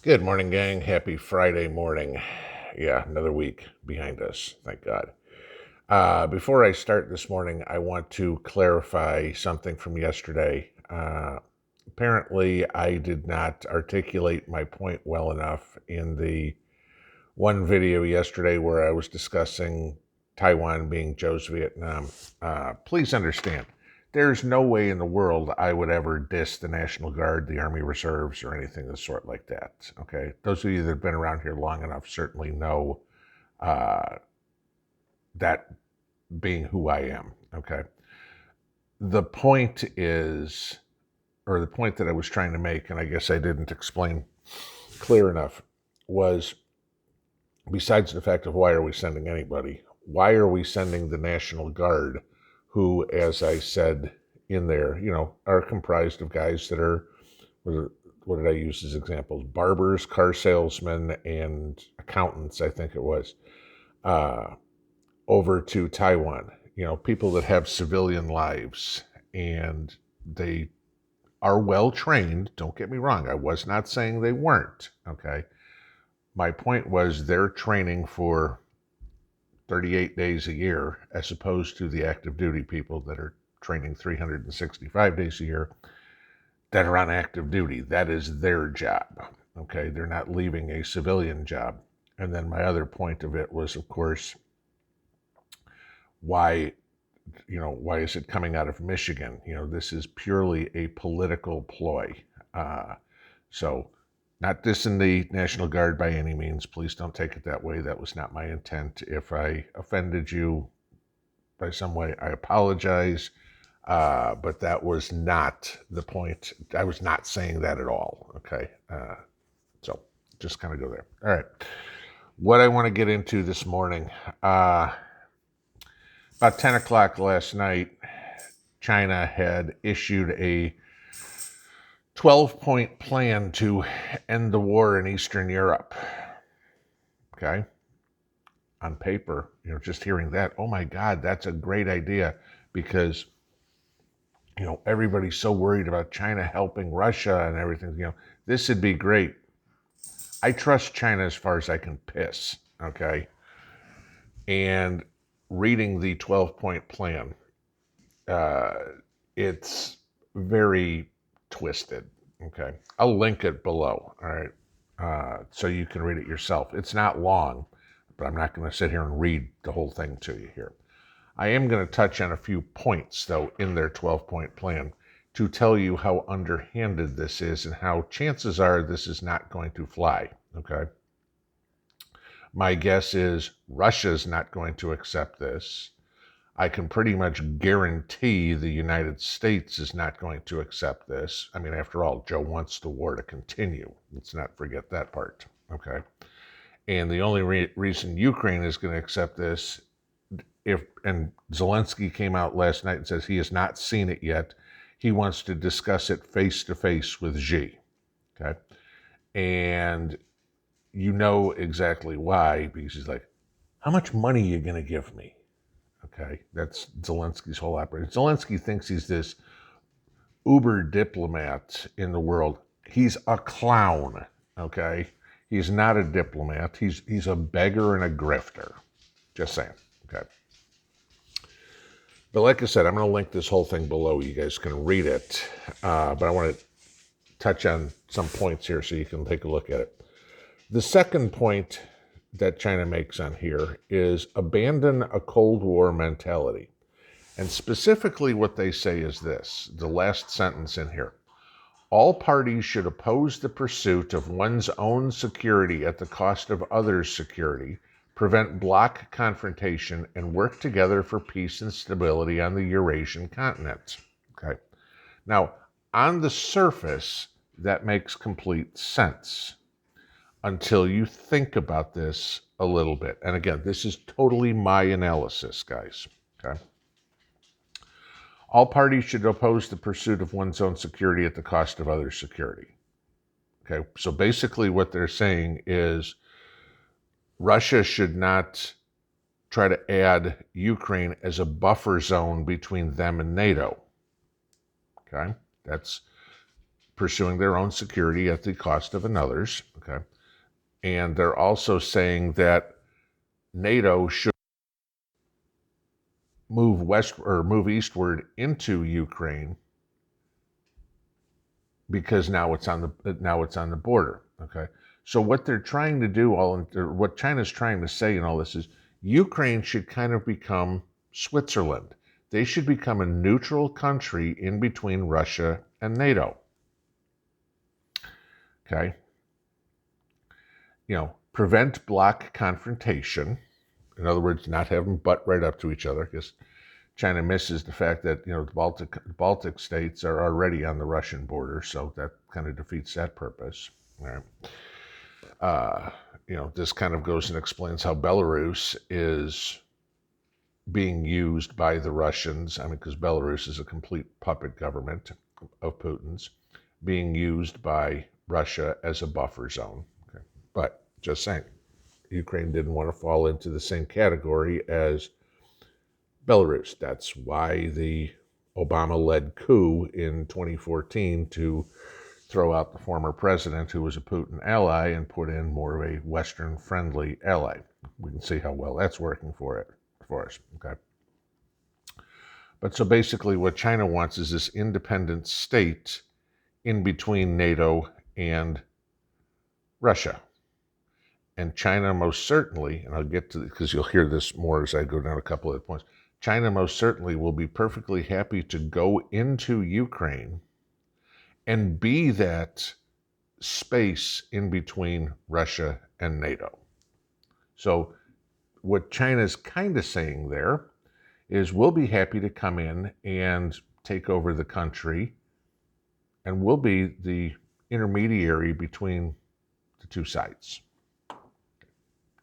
Good morning, gang. Happy Friday morning. Yeah, another week behind us. Thank God. Before I start this morning, I want to clarify something from yesterday. Apparently, I did not articulate my point well enough in the one video yesterday where I was discussing Taiwan being Joe's Vietnam. Please understand, there's no way in the world I would ever diss the National Guard, the Army Reserves, or anything of the sort like that. Okay, those of you that have been around here long enough certainly know uh, that being who I am. Okay, the point is, or the point that I was trying to make, and I guess I didn't explain clear enough, was besides the fact of why are we sending anybody, why are we sending the National Guard, who, as I said in there, are comprised of guys that are, what did I use as examples? Barbers, car salesmen, and accountants, I think it was, over to Taiwan. People that have civilian lives, and they are well trained. Don't get me wrong. I was not saying they weren't, okay? My point was they're training for 38 days a year as opposed to the active duty people that are training 365 days a year that are on active duty. That is their job. Okay, they're not leaving a civilian job. And then my other point of it was, of course, why is it coming out of Michigan? This is purely a political ploy. So not dissing the National Guard by any means. Please don't take it that way. That was not my intent. If I offended you by some way, I apologize. But that was not the point. I was not saying that at all. Okay. So just kind of go there. All right. What I want to get into this morning, about 10 o'clock last night, China had issued a 12-point plan to end the war in Eastern Europe. Okay? On paper, just hearing that, oh my God, that's a great idea, because, everybody's so worried about China helping Russia and everything. This would be great. I trust China as far as I can piss, okay? And reading the 12-point plan, it's very twisted. Okay, I'll link it below. All right, so you can read it yourself. It's not long, but I'm not going to sit here and read the whole thing to you here. I am going to touch on a few points, though, in their 12-point plan to tell you how underhanded this is and how chances are this is not going to fly. Okay, my guess is Russia's not going to accept this. I can pretty much guarantee the United States is not going to accept this. I mean, after all, Joe wants the war to continue. Let's not forget that part, okay? And the only reason Ukraine is going to accept this, and Zelensky came out last night and says he has not seen it yet. He wants to discuss it face-to-face with Xi, okay? And you know exactly why, because he's like, how much money are you going to give me? Okay, that's Zelensky's whole operation. Zelensky thinks he's this uber diplomat in the world. He's a clown, okay? He's not a diplomat. He's a beggar and a grifter. Just saying, okay? But like I said, I'm going to link this whole thing below. You guys can read it. But I want to touch on some points here so you can take a look at it. The second point that China makes on here is abandon a Cold War mentality. And specifically what they say is this, the last sentence in here. All parties should oppose the pursuit of one's own security at the cost of others' security, prevent bloc confrontation, and work together for peace and stability on the Eurasian continent. Okay. Now, on the surface, that makes complete sense, until you think about this a little bit. And again, this is totally my analysis, guys. Okay. All parties should oppose the pursuit of one's own security at the cost of others' security. Okay. So basically what they're saying is Russia should not try to add Ukraine as a buffer zone between them and NATO. Okay. That's pursuing their own security at the cost of another's. Okay. And they're also saying that NATO should move west or move eastward into Ukraine because now it's on the border. Okay. So what they're trying to do, what China's trying to say in all this is Ukraine should kind of become Switzerland. They should become a neutral country in between Russia and NATO. Okay. Prevent bloc confrontation. In other words, not have them butt right up to each other, because China misses the fact that the Baltic states are already on the Russian border, so that kind of defeats that purpose. All right. This kind of goes and explains how Belarus is being used by the Russians. I mean, because Belarus is a complete puppet government of Putin's, being used by Russia as a buffer zone. Okay. But just saying, Ukraine didn't want to fall into the same category as Belarus. That's why the Obama-led coup in 2014 to throw out the former president, who was a Putin ally, and put in more of a Western-friendly ally. We can see how well that's working for us. Okay. But so basically, what China wants is this independent state in between NATO and Russia. And China most certainly, and I'll get to because you'll hear this more as I go down a couple of points, China most certainly will be perfectly happy to go into Ukraine and be that space in between Russia and NATO. So what China's kind of saying there is we'll be happy to come in and take over the country, and we'll be the intermediary between the two sides.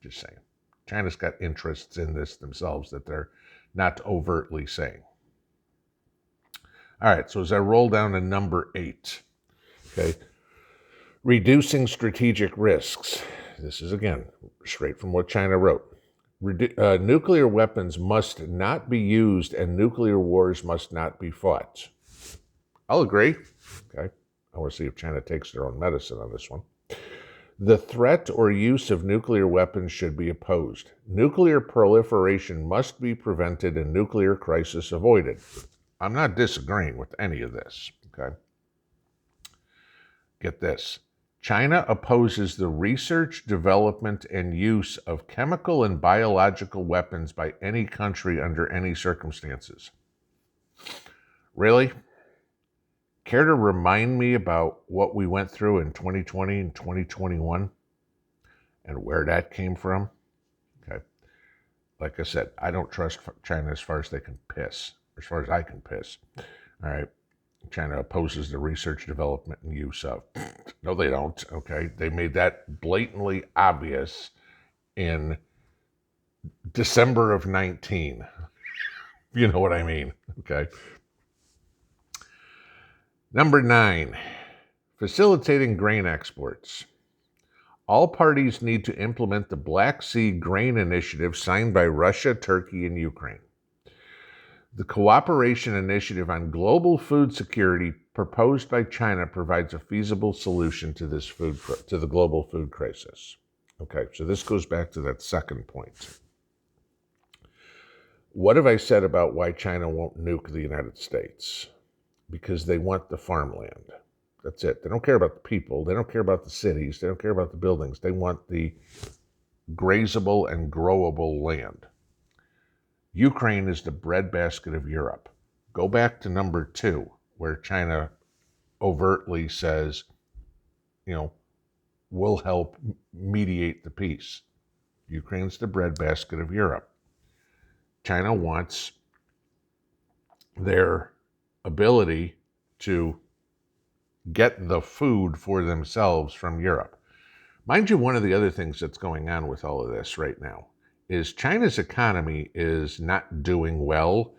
Just saying. China's got interests in this themselves that they're not overtly saying. All right, so as I roll down to number 8, okay, reducing strategic risks. This is, again, straight from what China wrote. Nuclear weapons must not be used and nuclear wars must not be fought. I'll agree. Okay, I want to see if China takes their own medicine on this one. The threat or use of nuclear weapons should be opposed. Nuclear proliferation must be prevented and nuclear crisis avoided. I'm not disagreeing with any of this, okay? Get this. China opposes the research, development, and use of chemical and biological weapons by any country under any circumstances. Really? Care to remind me about what we went through in 2020 and 2021 and where that came from? Okay. Like I said, I don't trust China as far as they can piss, as far as I can piss. All right. China opposes the research, development, and use of. No, they don't. Okay. They made that blatantly obvious in December of 19. You know what I mean. Okay. Number 9, facilitating grain exports. All parties need to implement the Black Sea Grain Initiative signed by Russia, Turkey, and Ukraine. The Cooperation Initiative on Global Food Security proposed by China provides a feasible solution to the global food crisis. Okay, so this goes back to that second point. What have I said about why China won't nuke the United States? Because they want the farmland. That's it. They don't care about the people. They don't care about the cities. They don't care about the buildings. They want the grazable and growable land. Ukraine is the breadbasket of Europe. Go back to number 2, where China overtly says, we'll help mediate the peace. Ukraine's the breadbasket of Europe. China wants their ability to get the food for themselves from Europe. Mind you, one of the other things that's going on with all of this right now is China's economy is not doing well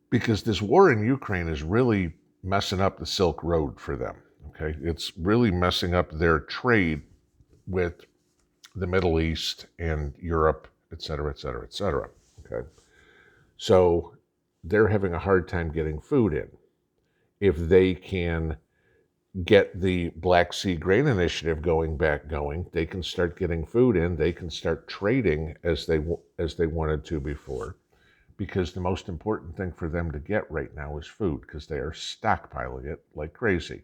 because this war in Ukraine is really messing up the Silk Road for them. Okay, it's really messing up their trade with the Middle East and Europe, et cetera, et cetera, et cetera. Okay, so they're having a hard time getting food in. If they can get the Black Sea Grain Initiative going, they can start getting food in. They can start trading as they wanted to before, because the most important thing for them to get right now is food, because they are stockpiling it like crazy.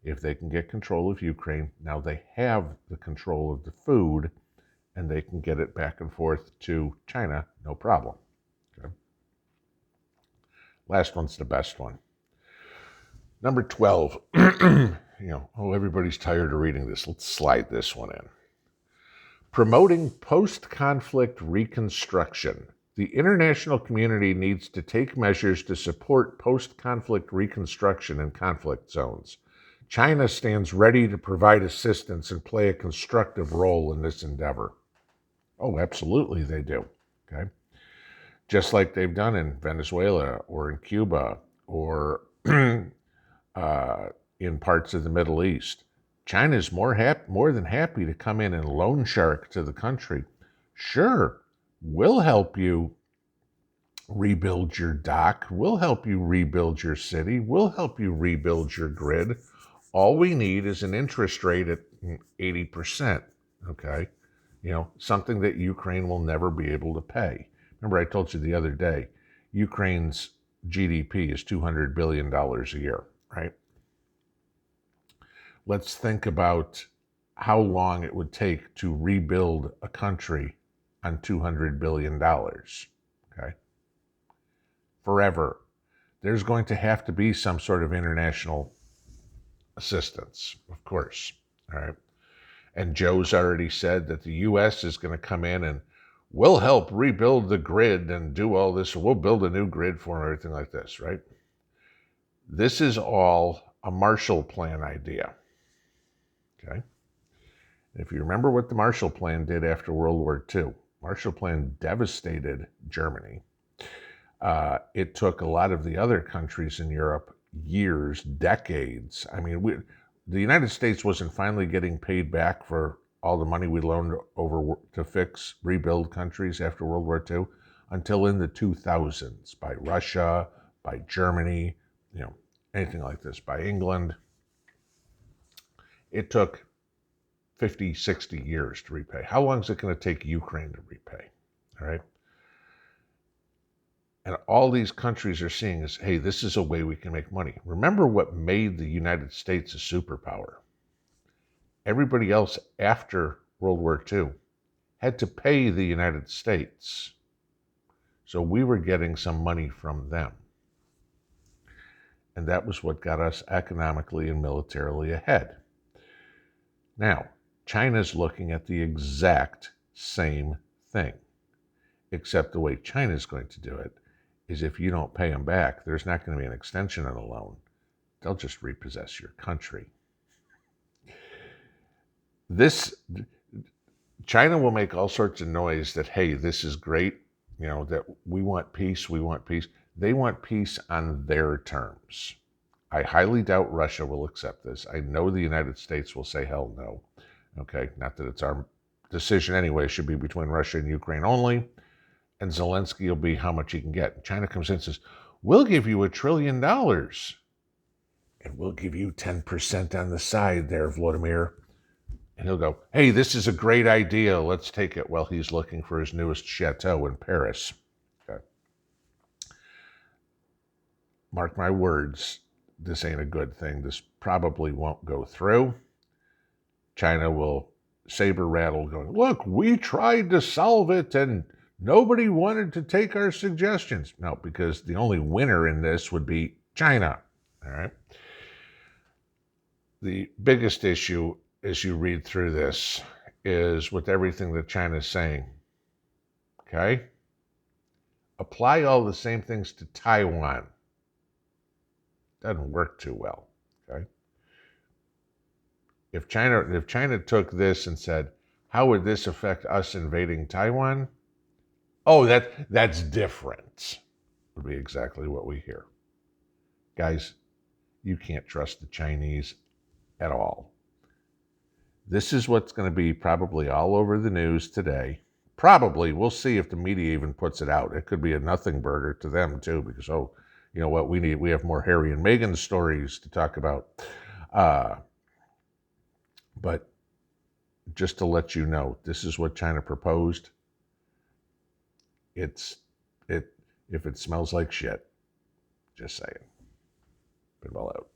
If they can get control of Ukraine, now they have the control of the food, and they can get it back and forth to China, no problem. Okay. Last one's the best one. Number 12. Everybody's tired of reading this. Let's slide this one in. Promoting post-conflict reconstruction. The international community needs to take measures to support post-conflict reconstruction in conflict zones. China stands ready to provide assistance and play a constructive role in this endeavor. Oh, absolutely they do. Okay. Just like they've done in Venezuela or in Cuba or in parts of the Middle East. China's more than happy to come in and loan shark to the country. Sure, we'll help you rebuild your dock. We'll help you rebuild your city. We'll help you rebuild your grid. All we need is an interest rate at 80%, okay? Something that Ukraine will never be able to pay. Remember, I told you the other day, Ukraine's GDP is $200 billion a year, right? Let's think about how long it would take to rebuild a country on $200 billion, okay? Forever. There's going to have to be some sort of international assistance, of course, all right? And Joe's already said that the U.S. is going to come in and we'll help rebuild the grid and do all this. We'll build a new grid for them, everything like this, right? This is all a Marshall Plan idea, okay? If you remember what the Marshall Plan did after World War II, Marshall Plan devastated Germany. It took a lot of the other countries in Europe years, decades. I mean, the United States wasn't finally getting paid back for all the money we loaned over to rebuild countries after World War II until in the 2000s by Russia, by Germany, anything like this, by England. It took 50, 60 years to repay. How long is it going to take Ukraine to repay? All right. And all these countries are seeing is, hey, this is a way we can make money. Remember what made the United States a superpower. Everybody else after World War II had to pay the United States. So we were getting some money from them. And that was what got us economically and militarily ahead. Now, China's looking at the exact same thing, except the way China's going to do it is if you don't pay them back, there's not going to be an extension on the loan. They'll just repossess your country. China will make all sorts of noise that, hey, this is great, that we want peace. They want peace on their terms. I highly doubt Russia will accept this. I know the United States will say, hell no. Okay, not that it's our decision anyway. It should be between Russia and Ukraine only. And Zelensky will be how much he can get. China comes in and says, we'll give you $1 trillion. And we'll give you 10% on the side there, Vladimir. And he'll go, hey, this is a great idea. Let's take it. Well, he's looking for his newest chateau in Paris. Okay. Mark my words, this ain't a good thing. This probably won't go through. China will saber rattle going, look, we tried to solve it and nobody wanted to take our suggestions. No, because the only winner in this would be China. All right. The biggest issue as you read through this is with everything that China's saying. Okay? Apply all the same things to Taiwan. Doesn't work too well. Okay? If China took this and said, how would this affect us invading Taiwan? Oh, that's different, would be exactly what we hear. Guys, you can't trust the Chinese at all. This is what's going to be probably all over the news today. Probably, we'll see if the media even puts it out. It could be a nothing burger to them too, because, you know what, we have more Harry and Meghan stories to talk about. But just to let you know, this is what China proposed. If it smells like shit, just saying. Pinball out.